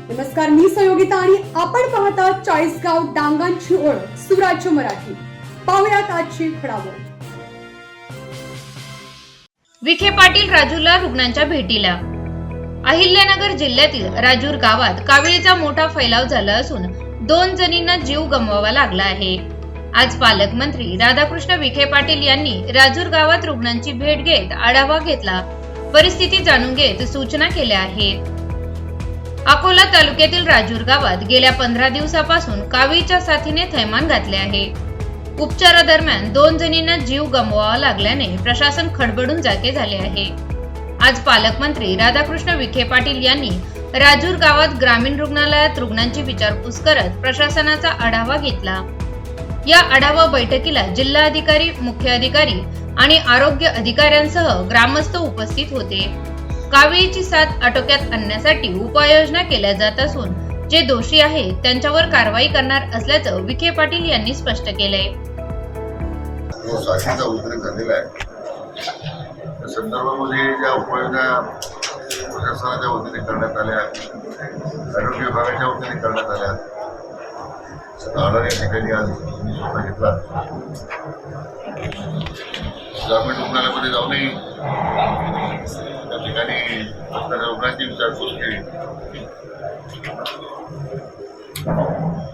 नमस्कार, मी संयोगिता आणि आपण पाहता चाळीसगाव डांगांची ओळख सुराज्य मराठी. पाहुयात आजची घडामोड. विखे पाटील राजूरला रुग्णांच्या भेटीला. अहिल्यानगर जिल्ह्यातील राजूर गावात काविळीचा मोठा फैलाव झाला असून 2 जणींना जीव गमवावा लागला आहे. आज पालकमंत्री राधाकृष्ण विखे पाटील यांनी राजूर गावात रुग्णांची भेट घेत आढावा घेतला, परिस्थिती जाणून घेत सूचना केल्या आहेत. अकोला तालुक्यातील राजूर गावात गेल्या 15 दिवसापासून काविळीच्या साथीने थैमान घातले आहे. उपचारादरम्यान 2 जणींना जीव गमवावा लागल्याने प्रशासन खडबडून जागे झाले आहे. आज पालकमंत्री राधाकृष्ण विखे पाटील यांनी राजूर गावात ग्रामीण रुग्णालयात रुग्णांची विचारपूस करत प्रशासनाचा आढावा घेतला. या आढावा बैठकीला जिल्हाधिकारी, मुख्य अधिकारी आणि आरोग्य अधिकाऱ्यांसह ग्रामस्थ उपस्थित होते. काविळीची साथ आटोक्यात आणण्यासाठी उपाययोजना केल्या जात असून जे दोषी आहेत त्यांच्यावर कारवाई करणार असल्याचं विखे पाटील यांनी स्पष्ट केलंय. साथीचा उद्रेक झालेला आहे. त्या संदर्भामध्ये ज्या उपाययोजना प्रशासनाच्या वतीने करण्यात आल्या, आरोग्य विभागाच्या वतीने करण्यात आल्या, आढावा या ठिकाणी आज मी स्वतः घेतला. ग्रामीण रुग्णालयामध्ये जाऊनही त्या ठिकाणी रुग्णांची विचारपूस केली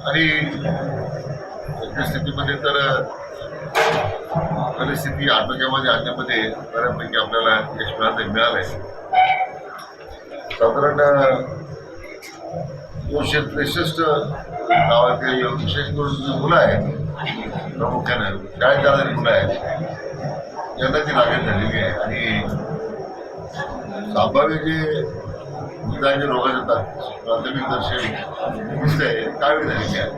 आणि स्थितीमध्ये तर परिस्थिती आटोक्यामध्ये आणण्यामध्ये बऱ्यापैकी आपल्याला यश मिळालंय. साधारण 263 गावातील विशेष करून मुलं आहेत, प्रामुख्यानं शाळेत जाणारी मुलं आहेत, यांना ती लागण झालेली आहे आणि संभाव्य जे निदान रोग येतात, प्राथमिक दर्शनी दिसतंय कावीळ झालेली आहे.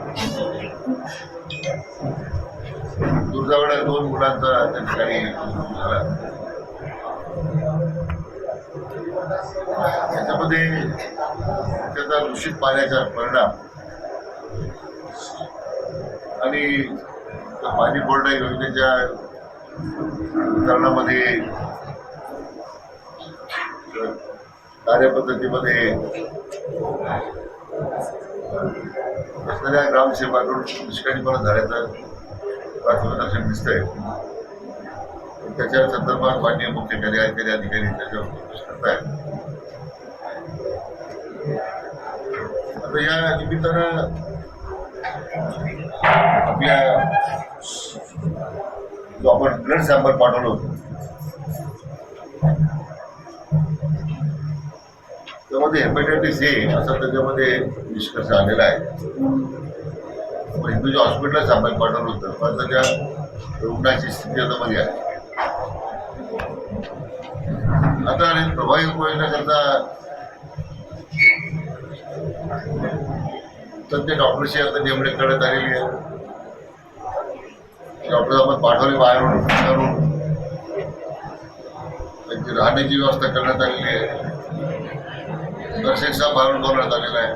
दुर्दैवाने 2 मुलांचा त्या ठिकाणी मृत्यू झाला. त्याच्यामध्ये त्याचा दूषित पाण्याचा परिणाम आणि पाणी पुरवठा योजनेच्या वितरणामध्ये कार्यपद्धतीमध्ये असलेल्या ग्रामसेवकाकडून निष्काळजीपणा झाल्याचं प्राथमिक दर्शन दिसतंय. त्याच्या संदर्भात माननीय मुख्य कार्यकारी अधिकारी त्याच्यावर चौकशी करतायत. आता या निमित्तानं आपल्या जो आपण ब्लड सॅम्पल पाठवलं होतं त्यामध्ये हेपॅटायटिस ए असा त्याच्यामध्ये निष्कर्ष आलेला आहे. हिंदूच्या हॉस्पिटलला सॅम्पल पाठवलं होतं, पण त्याच्या रुग्णाची स्थिती आता मध्ये आहे. आता प्रभावी उपाययोजनाकरता तज्ञ डॉक्टरशी आता नेमणूक करण्यात आलेली आहे. डॉक्टर आपण पाठवले बाहेरून त्यांची राहण्याची व्यवस्था करण्यात आलेली आहे. नर्सेसचा बाहेरून करण्यात आलेला आहे.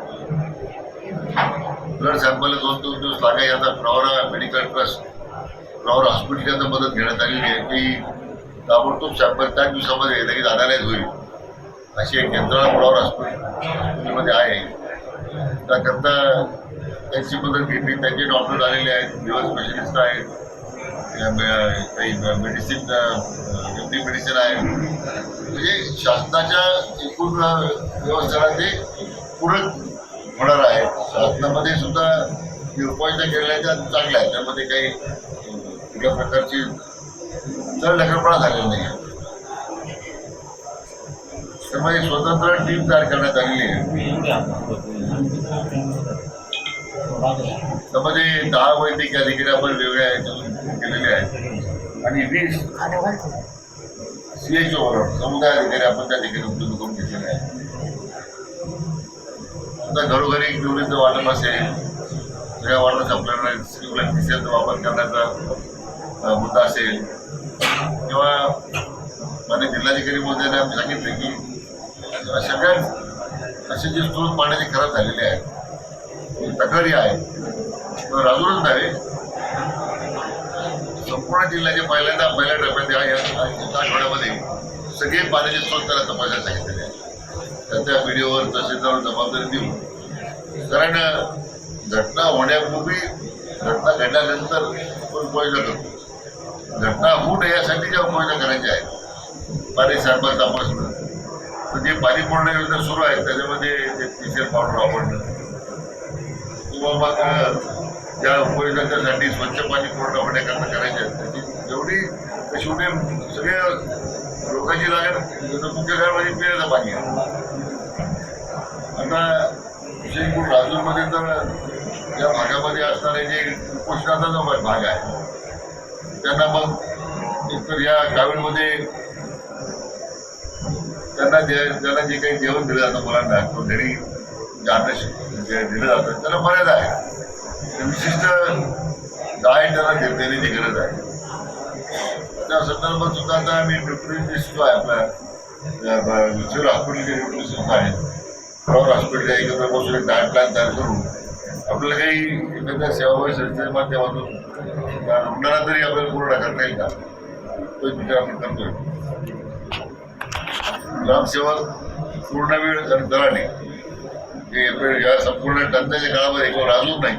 ब्लड सॅम्पल 2-3 दिवस लागाय. आता प्रवरा मेडिकल ट्रस्ट, प्रवरा हॉस्पिटलची आता मदत घेण्यात आलेली आहे की ताबडतोब सॅम्पल 4 दिवसामध्ये लगेच आणायलाच होईल अशी एक यंत्रणा प्रवरा हॉस्पिटलमध्ये आहे. त्याकरता त्यांची मदत घेतली. त्यांचे डॉक्टर आलेले आहेत, लिव्हर स्पेशलिस्ट आहेत, काही मेडिसिन आहे. म्हणजे शासनाच्या एकूण व्यवस्थेला ते पूरक होणार आहे. शासनामध्ये सुद्धा उपाययोजना केलेल्या चांगल्या आहेत, त्यामध्ये काही कुठल्या प्रकारची चढढकलपणा झालेला नाही आहे. त्यामुळे स्वतंत्र टीम तयार करण्यात आलेली आहे. त्यामध्ये 10 वैद्यकीय अधिकारी आपण वेगळ्या याच्यातून केलेले आहेत आणि 20 CHO समुदाय अधिकारी आपण त्या ठिकाणी उपलब्ध करून घेतलेले आहेत. आता घरोघरी क्युरीचं वाटप असेल, सगळ्या वाटपास आपल्याला तिसऱ्याचा वापर करण्याचा मुद्दा असेल किंवा माननीय जिल्हाधिकारी महोदयांनी आम्ही सांगितले की सगळ्यात असे जे स्रोत पाण्याचे खराब झालेले आहेत, तक्रारी आहेत, राजूरच नव्हे संपूर्ण जिल्ह्याचे पहिल्या टप्प्यात या आठवड्यामध्ये सगळे पाण्याचे स्रोत त्याला तपासायला सांगितलेले आहेत. त्या व्हिडिओवर तहसीलदार जबाबदारी देऊन कारण घटना होण्यापूर्वी घटना घडल्यानंतर आपण उपाययोजना करतो. घटना होऊ नये यासाठी ज्या उपाययोजना करायच्या आहेत, पाणी सारखं तपासणं, तर जे पाणी पुरवठा योजना सुरू आहे त्याच्यामध्ये ते पीसीआर पावडर वापरणं किंवा मग ज्या उपाययोजनांसाठी स्वच्छ पाणी पुरवठा होण्याकरता करायचे आहेत त्याची जेवढी शेवटी सगळ्या लोकांची लागेल मुख्य कारण म्हणजे पिण्याचं पाणी आहे. आता विशेष करून राजूरमध्ये तर या भागामध्ये असणारे जे कुपोषणाचा जो भाग आहे त्यांना मग एकतर या कावीळमध्ये त्यांना जे काही जेवण दिलं जातं मुलांना किंवा घरी जे अन्न जे दिलं जातं त्याला मर्यादा आहे. विशिष्ट डाएट त्यांना देण्याची गरज आहे. त्या संदर्भात सुद्धा आता आम्ही न्यूट्रिशनिस्ट जो आहे आपल्या सिव्हिल हॉस्पिटलचे न्यूट्रिशनिस्ट आहेत, फ्लॉवर हॉस्पिटलच्या एकत्र बसून एक डाएट प्लॅन तयार करून आपल्याला काही एखाद्या सेवाभावी संस्थेच्या माध्यमातून रुग्णांना तरी आपल्याला पुरवठा करता येईल का तो विचार आपण करतोय. ग्रामसेवक पूर्णवेळ दराने हे या संपूर्ण टंचाईच्या काळामध्ये किंवा राजूर नाही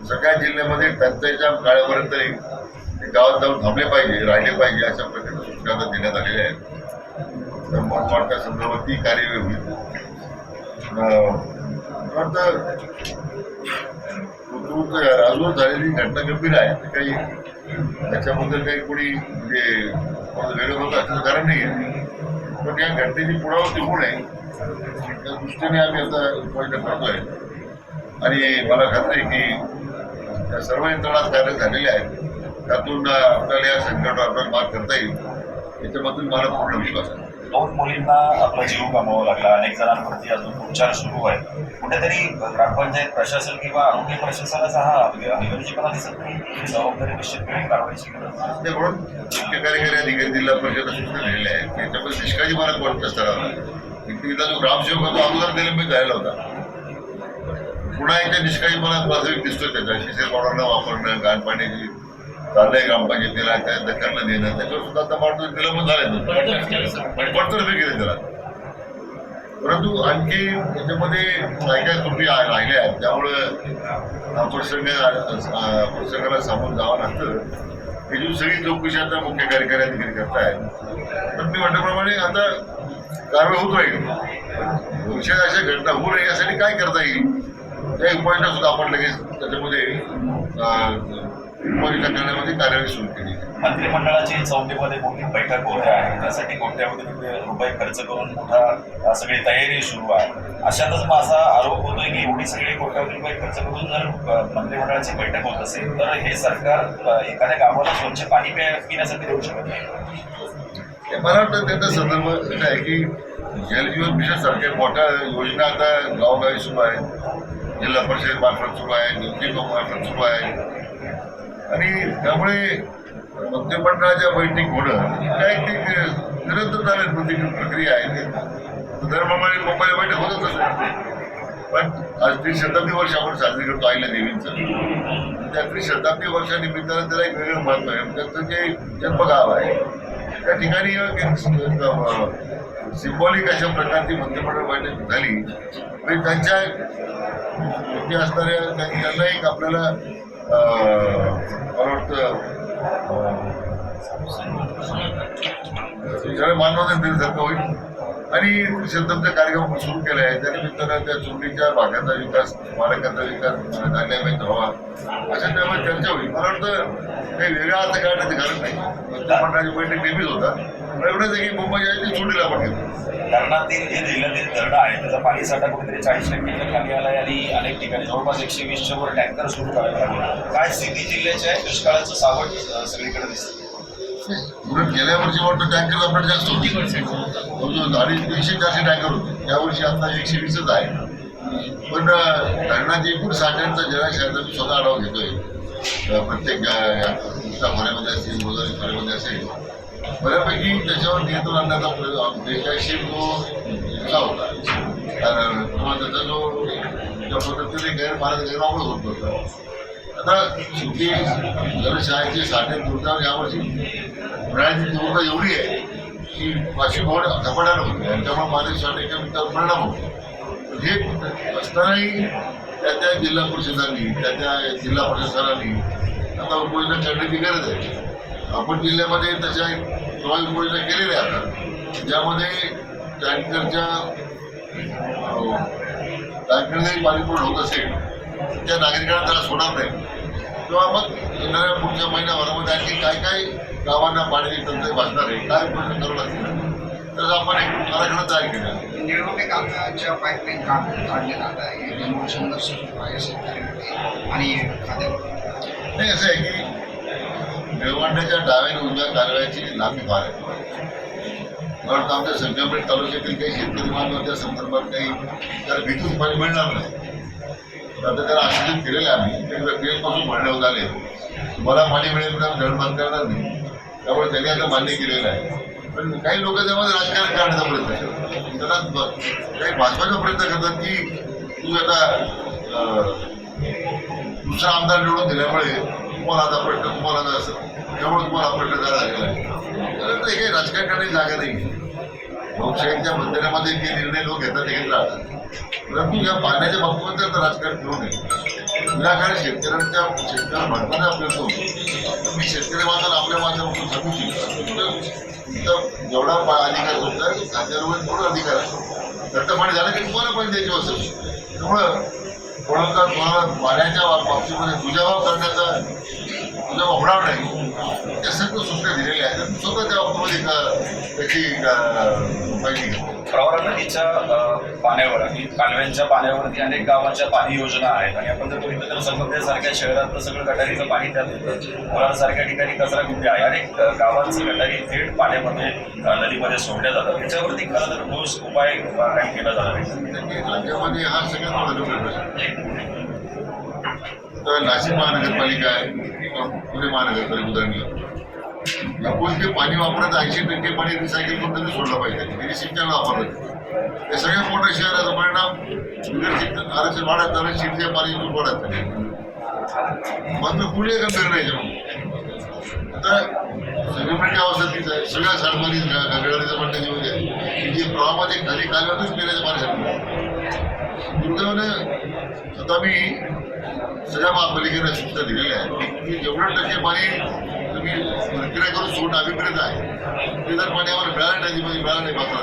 सगळ्या जिल्ह्यामध्ये टंचाईच्या काळापर्यंतही गावात जाऊन थांबले पाहिजे, राहिले पाहिजे अशा प्रकारच्या सूचना आता देण्यात आलेल्या आहेत. तर मनमाडच्या संदर्भात ती कार्यवाही होईल. राजूर झालेली घटना गंभीर आहे. काही त्याच्याबद्दल काही कोणी म्हणजे वेगळं होतं असं कारण नाही आहे, पण या घटनेची पुनरावृत्ती होऊ नये त्या दृष्टीने आम्ही आता उपाययोजना करतोय. आणि मला खात्री आहे की त्या सर्व यंत्रणात कार्य झालेले आहेत. त्यातून आपल्याला या संकटावर आपल्याला मात करता येईल याच्याबद्दल मला पूर्ण विश्वास आहे. 2 मुलींना आपला जीव गमावा लागला, अनेक जणांवरती अजून उपचार सुरू आहे. कुठेतरी ग्रामपंचायत प्रशासन किंवा आरोग्य प्रशासनाचा हा हलगर्जीपणा दिसत नाही. जबाबदारी निश्चितपणे कारवाईची गरज आहे. म्हणून मुख्य कार्यकारी अधिकारी जिल्हा परिषद सूचना दिलेल्या आहेत. त्याच्यामध्ये निष्काळजी मला कोणत्या स्तरावर तिथला जो ग्रामसेवक होता अगोदर निलंबित झालेला होता. पुन्हा एकदा निष्काळजीपणा प्राथमिक दिसतोय त्याचा. शिसेल पावडर न वापरणं, घाण पाण्याची चाललंय ग्रामपंचायतीला त्या दखल देणं त्याच्यावर सुद्धा आता माणूस निलंबन झाले बडतर्फी केले त्याला. परंतु आणखी त्याच्यामध्ये काय काय त्रुटी राहिल्या आहेत त्यामुळं प्रसंगाला सामोरं जावं लागतं. त्याची सगळी चौकशी आता मुख्य कार्यकारी अधिकारी करतायत. पण मी म्हटल्याप्रमाणे आता कारवाई होत राहील. भविष्यात अशा घटना होऊ नये यासाठी काय करता येईल त्या उपाययोजना सुद्धा आपण लगेच त्याच्यामध्ये उपाययोजना करण्यामध्ये कार्यवाही सुरू केली. मंत्रिमंडळाची 4मध्ये मोठी बैठक होते आहे. त्यासाठी कोट्यावधी रुपये खर्च करून मोठा सगळी तयारी सुरू आहे. अशातच माझा आरोप होतोय की एवढी सगळी कोट्यावधी रुपये खर्च करून जर मंत्रिमंडळाची बैठक होत असेल तर हे सरकार एखाद्या गावाला स्वच्छ पाणी पिण्यासाठी देऊ शकत नाही. मला वाटतं त्याचा संदर्भ असा आहे की जलजीवन मिशन सारख्या मोठ्या योजना आता गावोगावी सुरू आहे, जिल्हा परिषद मार्फत सुरू आहे, निवडणूक मार्फत सुरू आहे. आणि त्यामुळे मंत्रिमंडळाच्या बैठक होणं काय ते निरंतर चालेल प्रक्रिया आहे. दरप्रमाणे मुंबईला बैठक होतच असते. पण आज 30 शताब्दी वर्ष आपण साजरी करतो आईला देवींचं. त्या 30 शताब्दी वर्षानिमित्तानं त्याला एक वेगळं महत्व आहे. त्यांचं जे जन्मगाव आहे त्या ठिकाणी सिम्बॉलिक अशा प्रकारची मंत्रिमंडळ बैठक झाली म्हणजे त्यांच्या असणाऱ्या त्यांना एक आपल्याला मला वाटतं मानवता दिल्यासारखं होईल. आणि शब्दांचा कार्यक्रम सुरू केला आहे. त्यानिमित्तानं त्या चुंडीच्या भागाचा विकास, स्मारकाचा विकास झाल्यापाहिजे व्हावा अशा त्यामुळे चर्चा होईल. मला वाटतं काही वेगळा अर्थ काढण्याची गरज नाही. मंत्रिमंडळाची बैठक नेहमीच होता. एवढंच आहे की मुंबई आहे चुंडीला आपण घेतो. धरणातील जे जिल्ह्यातील धरणं आहे त्याचा पाणी साठा कुठेतरी 40% खाली आलाय आणि अनेक ठिकाणी जवळपास 120च्या वर टँकर सुरू करायला लागले. काय स्थिती जिल्ह्याची आहे? दुष्काळाचं सावट सगळीकडे दिसतं. गेल्या वर्षी वाटतं टँकर आपल्याला जास्त होती. 300-400 टँकर होते. यावर्षी आता 120च आहे. पण धरणाची एकूण साठ्यांचा जलाशयाचा मी स्वतः आढावा घेतोय. प्रत्येक खोऱ्यामध्ये असेल, गोदावरी खोऱ्यामध्ये असेल बऱ्यापैकी त्याच्यावर नियंत्रण आणण्याचा बेकायदेशीर जो होता कारण किंवा त्याचा जो त्या पद्धतीने गैरवापर होत होता. आता शेवटी जलशयाचे साठे दुर्दार यावर्षी उन्हाळ्याची तीव्रता एवढी आहे की वाशी भोड झपाट्यानं होते आणि त्यामुळे पाणी साठे परिणाम होतो. हे असतानाही त्या जिल्हा परिषदांनी त्या जिल्हा प्रशासनाने आता उपोषण करण्याची गरज आहे. आपण जिल्ह्यामध्ये तशा 9 उपोषणा केलेल्या आता, ज्यामध्ये टँकरच्या जरी पाणी पुरवठा होत असेल त्या नागरिकांना त्याला सोडणार नाही, किंवा मग येणाऱ्या पुढच्या महिन्याभरामध्ये आणखी काय गावांना पाण्याची टंचाई भासणार आहे, काय प्रश्न करावं लागतील, तर आपण एक आराखडा तयार केला. निळवणे कालव्याच्या पाईपलाईन काढण्यात आलं आहे, डेमोलिशन सुरू आहे शेतकऱ्यांमध्ये आणि खात्यावर. नाही, असं आहे की निळवंड्याच्या डाव्या आणि उजव्या कालव्याची लांबी फार आहे. कारण आमच्या संगमनेर तालुक्यातील काही शेतकरी बांधवांच्या संदर्भात काही त्याला भीतून पाणी मिळणार नाही. आता त्याला आश्वासन केलेलं आहे आम्ही, ते प्रक्रियेपासून म्हणणे होत आले मला पाणी मिळेल तर धरण बंद करणार नाही, त्यामुळे त्यांनी आता मान्य केलेलं आहे. पण काही लोक त्यामध्ये राजकारण करण्याचा प्रयत्न करतात, त्याला काही भाजपाचा प्रयत्न करतात की तू आता दुसरा आमदार निवडून दिल्यामुळे तुम्हाला आता प्रश्न तुम्हाला आता असं त्यामुळे तुम्हाला प्रश्न तयार झालेला आहे. तर हे काही राजकारण करण्याची जागा नाही. लोकशाहीच्या बंधनामध्ये जे निर्णय लोक घेतात ते घेत राहतात, परंतु या पाण्याच्या बाबतीमध्ये आता राजकारण करू नये. विनाकारण शेतकऱ्याला भडकायचा प्रयत्न होतो. मी शेतकरी मात्र आपल्या माध्यमातून सांगू शकतो जेवढा अधिकार होता खात्यावर तेवढा अधिकार आहे. घट्ट पाणी झालं की तुम्हाला पाणी द्यायचं असेल, त्यामुळं कोणाला पाण्याच्या बाबतीमध्ये दुजाभाव करण्याचा तुझा होणार नाही, त्या सर्व सूचना दिलेल्या आहेत. स्वतः त्या बाबतीमध्ये त्याची माहिती घेतो. प्रवरा नदीच्या पाण्यावर आणि कालव्यांच्या पाण्यावरती अनेक गावांच्या पाणी योजना आहेत आणि आपण जर बघितलं तर संगमनेरसारख्या शहरातलं सगळं गटारीचं पाणी त्यात येतं. मुलांसारख्या ठिकाणी कचरा कुठे आहे, अनेक गावांचं गटारी थेट पाण्यामध्ये नदीमध्ये सोडल्या जातात. त्याच्यावरती खरं तर ठोस उपाय काही केला जाणार आहे. राज्यामध्ये हा सगळ्यात मोठा प्रश्न. तर नाशिक महानगरपालिका आहे किंवा पुणे महानगरपालिका उदाहरण आपण जे पाणी वापरत 80% पाणी रिसायकल करून त्यांनी सोडलं पाहिजे, त्यांनी सिंचन वापरलं. त्या सगळ्यात मोठ्या शहराचा परिणाम बिगर आरक्षण वाढत झालं, शिरच्या पाणी वाढत झाले. मात्र पुढे गंभीर नाही. आता संगमनेरची अवस्था तीच आहे. सगळ्या साडमानी गडाचं म्हणण्याची म्हणजे की जे प्रवाहामध्ये खाली कालव्यातून पिण्याचं पाणी झालं. दुर्दैवानं आता मी सगळ्या महापालिकेला सूचना दिलेल्या आहेत की जेवढं टक्के पाणी तुम्ही प्रक्रिया करून सोडणं अभिप्रेत आहे, ते जर पाणी आम्हाला मिळालं नाही, नदीमध्ये मिळालं नाही मात्र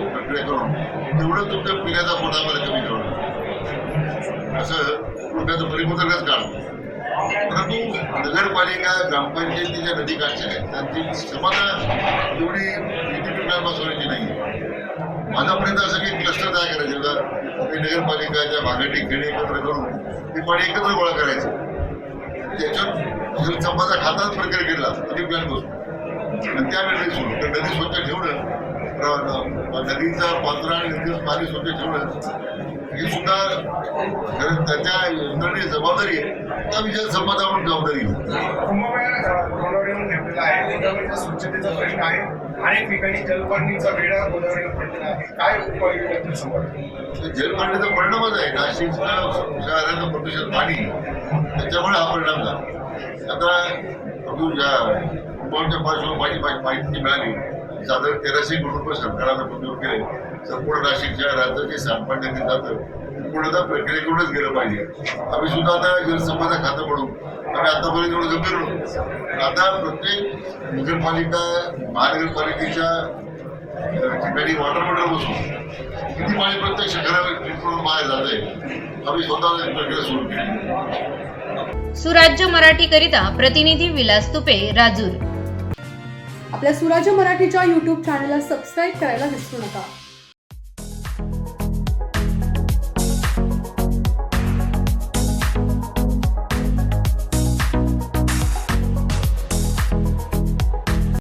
प्रक्रिया करून तेवढं तुमच्या पिण्याचा कोटा आम्हाला कमी करणं असं डोक्याचं परिपत्रकच काढतो. परंतु नगरपालिका ग्रामपंचायतीच्या नदीकाठच्या आहेत त्यांची क्षमता तेवढी प्लॅन बसवण्याची नाही. माझा प्रयत्न असं की क्लस्टर तयार करायचे होता, ते नगरपालिकाच्या भागाटी खेडे एकत्र करून ते पाणी एकत्र गोळा करायचं. त्याच्यात संपाचा खाताच प्रक्रिया केला तरी प्लॅन बसतो आणि त्यावेळेस सोडू. तर नदी स्वच्छ ठेवणं, नदीचा पात्र आणि नदीचं पाणी स्वच्छ ठेवणं ही सुद्धा खरं त्याच्या यंत्रणेची जबाबदारी आहे. त्या विषयात संपाचा आपण जबाबदारी घेऊ. गोदावरीवरून घेतलेला आहे, गोदावरीच्या स्वच्छतेचा प्रश्न आहे. अनेक ठिकाणी जलपर्णीचा वेढा गोदावरीला पडलेला आहे. काय उपाययोजना समोर? जलपर्णीचा परिणामच आहे. नाशिक शहराचं प्रदूषित पाणी त्याच्यामुळे हा परिणाम झाला. आता उपाच्या पार्श्वभूमीची माहिती मिळाली. साधारण 1300 कोटी रुपये सरकारनं मंजूर केले. संपूर्ण नाशिक शहराचं जे सांडपाणी जातं पूर्णतः प्रक्रियेकडूनच गेलं पाहिजे. आम्ही सुद्धा आता जलसंपदा खातं म्हणून आम्ही आतापर्यंत एवढं गंभीर होतो. आता प्रत्येक नगरपालिका महानगरपालिकेच्या ठिकाणी वॉटर मीटर बसून किती पाणी प्रत्यक्ष घराकडून बाहेर जात आहे आम्ही स्वतः प्रक्रिया सुरू केली. सुराज्य मराठीकरिता प्रतिनिधी विलास तुपे, राजूर. आपल्या सुराज्य मराठीच्या YouTube चॅनलला सबस्क्राईब करायला विसरू नका.